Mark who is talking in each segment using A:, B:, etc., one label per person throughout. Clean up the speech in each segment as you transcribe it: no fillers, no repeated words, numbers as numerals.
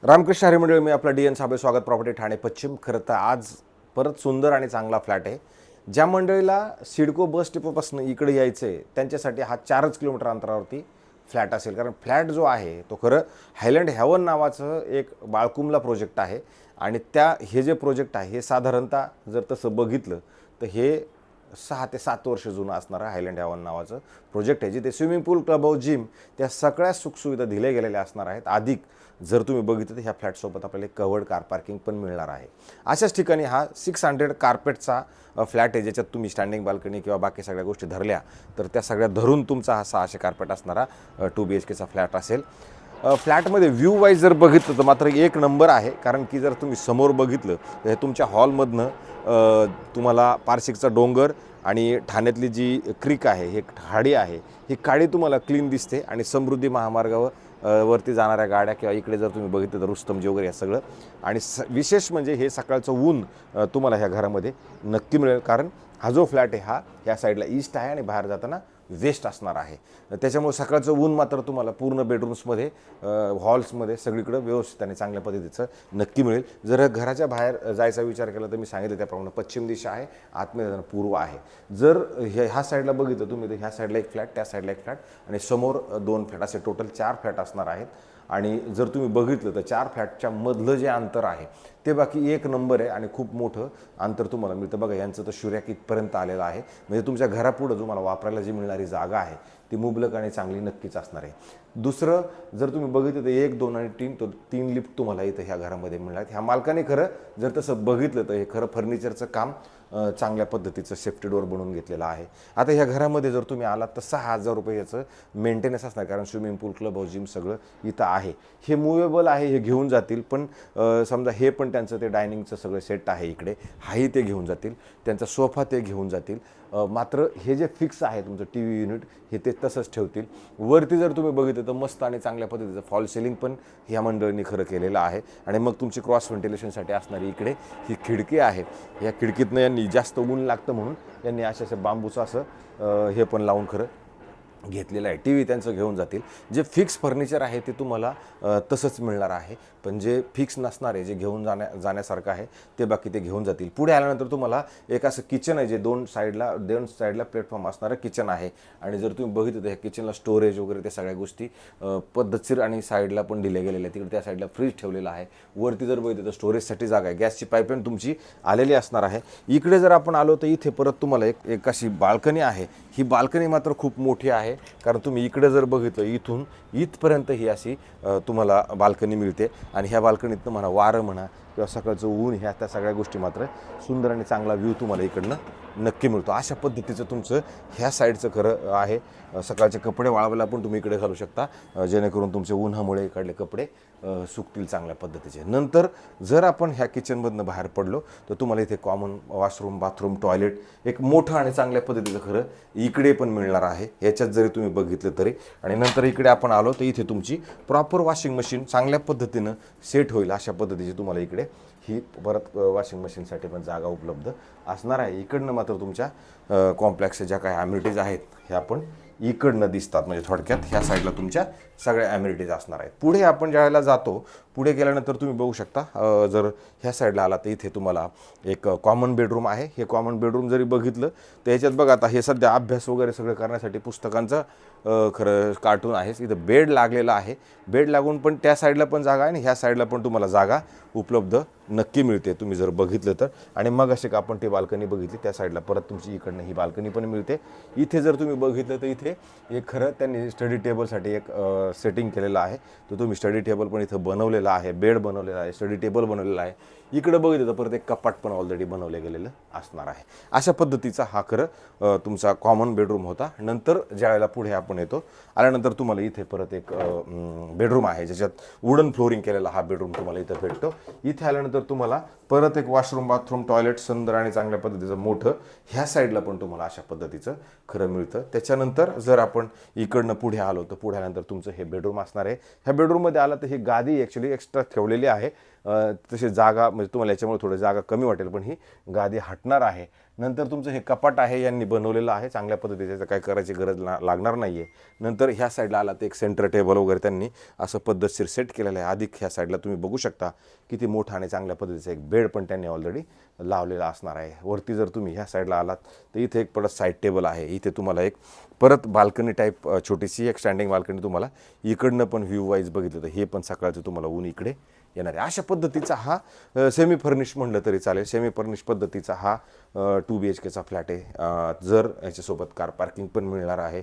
A: रामकृष्ण हरी मंडळ, मी आपला डी.एन. साबळे, स्वागत प्रॉपर्टी ठाणे पश्चिम. खरं तर आज परत सुंदर आणि चांगला फ्लॅट आहे. ज्या मंडळीला सिडको बस डिपोपासून इकडे यायचं आहे त्यांच्यासाठी हा 4 किलोमीटर अंतरावरती फ्लॅट असेल. कारण फ्लॅट जो आहे तो खरं हायलँड हेवन नावाचं एक बाळकुमला प्रोजेक्ट आहे. आणि हे जे प्रोजेक्ट आहे हे साधारणतः जर तसं बघितलं तर हे 6 ते 7 वर्ष जुनं असणारं हायलँड हेवन नावाचं प्रोजेक्ट आहे, जिथे स्विमिंग पूल, क्लब हाऊस, जिम त्या सगळ्या सुखसुविधा दिल्या गेलेल्या असणार आहेत. अधिक जर तुम्ही बघितलं तर ह्या फ्लॅटसोबत आपल्याला कवर्ड कार पार्किंग पण मिळणार आहे. अशाच ठिकाणी हा 600 कार्पेटचा फ्लॅट आहे, ज्याच्यात तुम्ही स्टँडिंग बाल्कनी किंवा बाकी सगळ्या गोष्टी धरल्या तर त्या सगळ्या धरून तुमचा हा 600 कार्पेट असणारा 2 BHKचा फ्लॅट असेल. फ्लॅटमध्ये व्ह्यू वाईज जर बघितलं तर मात्र एक नंबर आहे. कारण की जर तुम्ही समोर बघितलं तर हे तुमच्या हॉलमधनं तुम्हाला पारशिकचा डोंगर आणि ठाण्यातली जी क्रीक आहे, ही खाडी आहे, ही खाडी तुम्हाला क्लीन दिसते. आणि समृद्धी महामार्गावर वरती जाणाऱ्या गाड्या किंवा इकडे जर तुम्ही बघितलं तर रुस्तमजी वगैरे हे सगळं. आणि विशेष म्हणजे हे सकाळचं ऊन तुम्हाला ह्या घरामध्ये नक्की मिळेल. कारण हा जो फ्लॅट आहे हा ह्या साईडला ईस्ट आहे आणि बाहेर जाताना वेस्ट असणार आहे. त्याच्यामुळे सकाळचं ऊन मात्र तुम्हाला पूर्ण बेडरूम्समध्ये, हॉल्समध्ये सगळीकडं व्यवस्थित आणि चांगल्या पद्धतीचं नक्की मिळेल. जर घराच्या बाहेर जायचा विचार केला तर मी सांगितलं त्याप्रमाणे पश्चिम दिशा आहे, आतमध्ये पूर्व आहे. जर ह्या साईडला बघितलं तुम्ही तर ह्या साईडला एक फ्लॅट, त्या साईडला एक फ्लॅट आणि समोर 2 फ्लॅट, असे टोटल 4 फ्लॅट असणार आहेत. आणि जर तुम्ही बघितलं तर 4 फ्लॅटच्या मधलं जे अंतर आहे ते बाकी एक नंबर आहे आणि खूप मोठं अंतर तुम्हाला मिळतं. बघा, यांचं तर शुर्याक इथपर्यंत आलेलं आहे. म्हणजे तुमच्या घरापुढं तुम्हाला वापरायला जी मिळणारी जागा आहे ती मुबलक आणि चांगली नक्कीच असणार आहे. दुसरं जर तुम्ही बघितलं तर 1, 2 आणि 3 तो 3 लिफ्ट तुम्हाला इथं ह्या घरामध्ये मिळणार. ह्या मालकाने खरं जर तसं बघितलं तर हे खरं फर्निचरचं काम चांगल्या पद्धतीचं सेफ्टी डोअर बनवून घेतलेलं आहे. आता ह्या घरामध्ये जर तुम्ही आलात तर 6,000 रुपये याचं मेंटेनन्स असणार. कारण स्विमिंग पूल, क्लब हाऊस, जिम सगळं इथं आहे. हे मुवेबल आहे, हे घेऊन जातील. पण समजा हे पण त्यांचं ते डायनिंगचं सगळं सेट आहे इकडे, हाही ते घेऊन जातील. त्यांचा सोफा ते घेऊन जातील. मात्र हे जे फिक्स आहे तुमचं TV युनिट हे ते तसंच ठेवतील. वरती जर तुम्ही बघितलं तर मस्त आणि चांगल्या पद्धतीचं फॉल सिलिंग पण ह्या मंडळींनी खरं केलेलं आहे. आणि मग तुमची क्रॉस व्हेंटिलेशनसाठी असणारी इकडे ही खिडकी आहे. या खिडकीतनं यांनी जास्त ऊन लागतं म्हणून यांनी अशा बांबूचं असं हे पण लावून खरं घेतलेलं आहे. TV त्यांचं घेऊन जातील. जे फर्निचर आहे ते तुम्हाला तसंच मिळणार आहे. पण जे फिक्स नसणार आहे, जे घेऊन जाण्यासारखं आहे ते बाकी ते घेऊन जातील. पुढे आल्यानंतर तुम्हाला एक असं किचन आहे, जे दोन साईडला प्लॅटफॉर्म असणारं किचन आहे. आणि जर तुम्ही बघितलं तर ह्या किचनला स्टोरेज वगैरे त्या सगळ्या गोष्टी पद्धतशीर आणि साईडला पण दिल्या गेलेल्या आहेत. तिकडे त्या साईडला फ्रीज ठेवलेला आहे. वरती जर बघितलं तर स्टोरेजसाठी जागा आहे. गॅसची पाईपलाईन तुमची आलेली असणार आहे. इकडे जर आपण आलो तर इथे परत तुम्हाला एक अशी बाल्कनी आहे. ही बाल्कनी मात्र खूप मोठी आहे. कारण तुम्ही इकडे जर बघितलं इथून इथपर्यंत ही अशी तुम्हाला बाल्कनी मिळते. आणि ह्या बाल्कनीतनं म्हणा वारं म्हणा किंवा सकाळचं ऊन, ह्या त्या सगळ्या गोष्टी मात्र सुंदर आणि चांगला व्ह्यू तुम्हाला इकडनं नक्की मिळतो. अशा पद्धतीचं तुमचं ह्या साईडचं खरं आहे. सकाळचे कपडे वाळवायला पण तुम्ही इकडे घालू शकता, जेणेकरून तुमचे उन्हामुळे इकडले कपडे सुकतील चांगल्या पद्धतीचे. नंतर जर आपण ह्या किचनमधनं बाहेर पडलो तर तुम्हाला इथे कॉमन वॉशरूम, बाथरूम, टॉयलेट एक मोठं आणि चांगल्या पद्धतीचं खरं इकडे पण मिळणार आहे. याच्यात जरी तुम्ही बघितलं तरी. आणि नंतर इकडे आपण आलो तर इथे तुमची प्रॉपर वॉशिंग मशीन चांगल्या पद्धतीनं सेट होईल अशा पद्धतीची तुम्हाला इकडे ही परत वॉशिंग मशीनसाठी पण जागा उपलब्ध असणार आहे. इकडनं मात्र तुमच्या कॉम्प्लेक्सच्या ज्या काही ॲम्युनिटीज आहेत ह्या पण इकडनं दिसतात. म्हणजे थोडक्यात ह्या साईडला तुमच्या सगळ्या ॲम्युनिटीज असणार आहेत. पुढे आपण ज्या वेळेला जातो, पुढे गेल्यानंतर तुम्ही बघू शकता, जर ह्या साईडला आला तर इथे तुम्हाला एक कॉमन बेडरूम आहे. हे कॉमन बेडरूम जरी बघितलं तर याच्यात बघा, आता हे सध्या अभ्यास वगैरे सगळं करण्यासाठी पुस्तकांचं खरं कार्टून आहे. इथं बेड लागलेला आहे. बेड लागून पण त्या साईडला पण जागा आहे आणि ह्या साईडला पण तुम्हाला जागा उपलब्ध नक्की मिळते तुम्ही जर बघितलं तर. आणि मग असे का आपण ती बाल्कनी बघितली त्या साईडला परत तुमची इकडनं ही बाल्कनी पण मिळते. इथे जर तुम्ही बघितलं तर इथे एक खरं त्यांनी स्टडी टेबलसाठी एक सेटिंग केलेलं आहे. तर तुम्ही स्टडी टेबल पण इथं बनवलेला आहे, बेड बनवलेला आहे, स्टडी टेबल बनवलेला आहे. इकडं बघितलं तर परत एक कपाट पण ऑलरेडी बनवले गेलेलं असणार आहे. अशा पद्धतीचा हा खरं तुमचा कॉमन बेडरूम होता. नंतर ज्यावेळेला पुढे आपण येतो आल्यानंतर तुम्हाला इथे परत एक बेडरूम आहे, ज्याच्यात वुडन फ्लोरिंग केलेला हा बेडरूम तुम्हाला इथं भेटतो. इथे आल्यानंतर तुम्हाला परत एक वॉशरूम, बाथरूम, टॉयलेट सुंदर आणि चांगल्या पद्धतीचं मोठं ह्या साईडला पण तुम्हाला अशा पद्धतीचं खरं मिळतं. त्याच्यानंतर जर आपण इकडनं पुढे आलो तर पुढे आल्यानंतर तुमचं हे बेडरूम असणार आहे. ह्या बेडरूममध्ये आलं तर ही गादी ॲक्च्युली एक्स्ट्रा ठेवलेली आहे. तशी जागा म्हणजे तुम्हाला याच्यामुळे थोडं जागा कमी वाटेल, पण ही गादी हटणार आहे. नंतर तुमचं हे कपाट आहे यांनी बनवलेलं आहे चांगल्या पद्धतीचं, त्याचं काय करायची गरज लागणार नाही आहे. नंतर ह्या साईडला आला तर एक सेंटर टेबल वगैरे त्यांनी असं पद्धतशीर सेट केलेलं आहे. अधिक ह्या साईडला तुम्ही बघू शकता किती मोठा आणि चांगल्या पद्धतीचा एक बेड पण त्यांनी ऑलरेडी लावलेला असणार आहे. वरती जर तुम्ही ह्या साईडला आलात तर इथे एक परत साईड टेबल आहे. इथे तुम्हाला एक परत बाल्कनी टाईप छोटीशी एक स्टँडिंग बाल्कनी तुम्हाला इकडनं पण व्ह्यू वाईज बघितलं तर हे पण सकाळचं तुम्हाला ऊन इकडे येणार आहे. अशा पद्धतीचा हा सेमी फर्निश म्हणलं तरी चालेल, सेमी फर्निश पद्धतीचा हा 2 BHKचा फ्लॅट आहे. जर याच्यासोबत कार पार्किंग पण मिळणार आहे.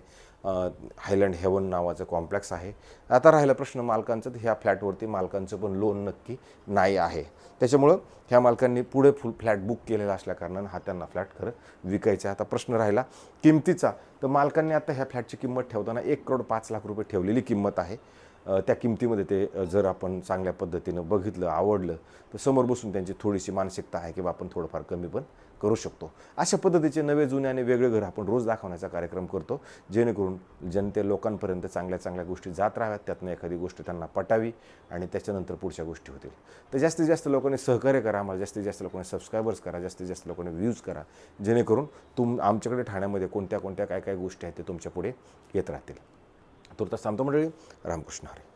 A: हायलँड हेवन नावाचं कॉम्प्लेक्स आहे. आता राहिला प्रश्न मालकांचा, तर ह्या फ्लॅटवरती मालकांचं पण लोन नक्की नाही आहे. त्याच्यामुळं ह्या मालकांनी पुढे फुल फ्लॅट बुक केलेला असल्याकारणानं हा त्यांना फ्लॅट खरं विकायचा आहे. आता प्रश्न राहिला किमतीचा, तर मालकांनी आता ह्या फ्लॅटची किंमत ठेवताना 1,05,00,000 रुपये ठेवलेली किंमत आहे. त्या किमतीमध्ये ते जर आपण चांगल्या पद्धतीनं बघितलं, आवडलं, तर समोर बसून त्यांची थोडीशी मानसिकता आहे की बा आपण थोडंफार कमी पण करू शकतो. अशा पद्धतीचे नवे जुने आणि वेगळे घर आपण रोज दाखवण्याचा कार्यक्रम करतो, जेणेकरून लोकांपर्यंत चांगल्या चांगल्या गोष्टी जात राहाव्यात, त्यातनं एखादी गोष्ट त्यांना पटावी आणि त्याच्यानंतर पुढच्या गोष्टी होतील. तर जास्तीत जास्त लोकांनी सहकार्य करा, आम्हाला जास्तीत जास्त लोकांनी सबस्क्रायबर्स करा, जास्तीत जास्त लोकांनी व्ह्यूज करा, जेणेकरून आमच्याकडे ठाण्यामध्ये कोणत्या कोणत्या काय काय गोष्टी आहेत ते तुमच्या पुढे येत राहतील. तुर्तास थांबतो मंडळी. रामकृष्ण हरी.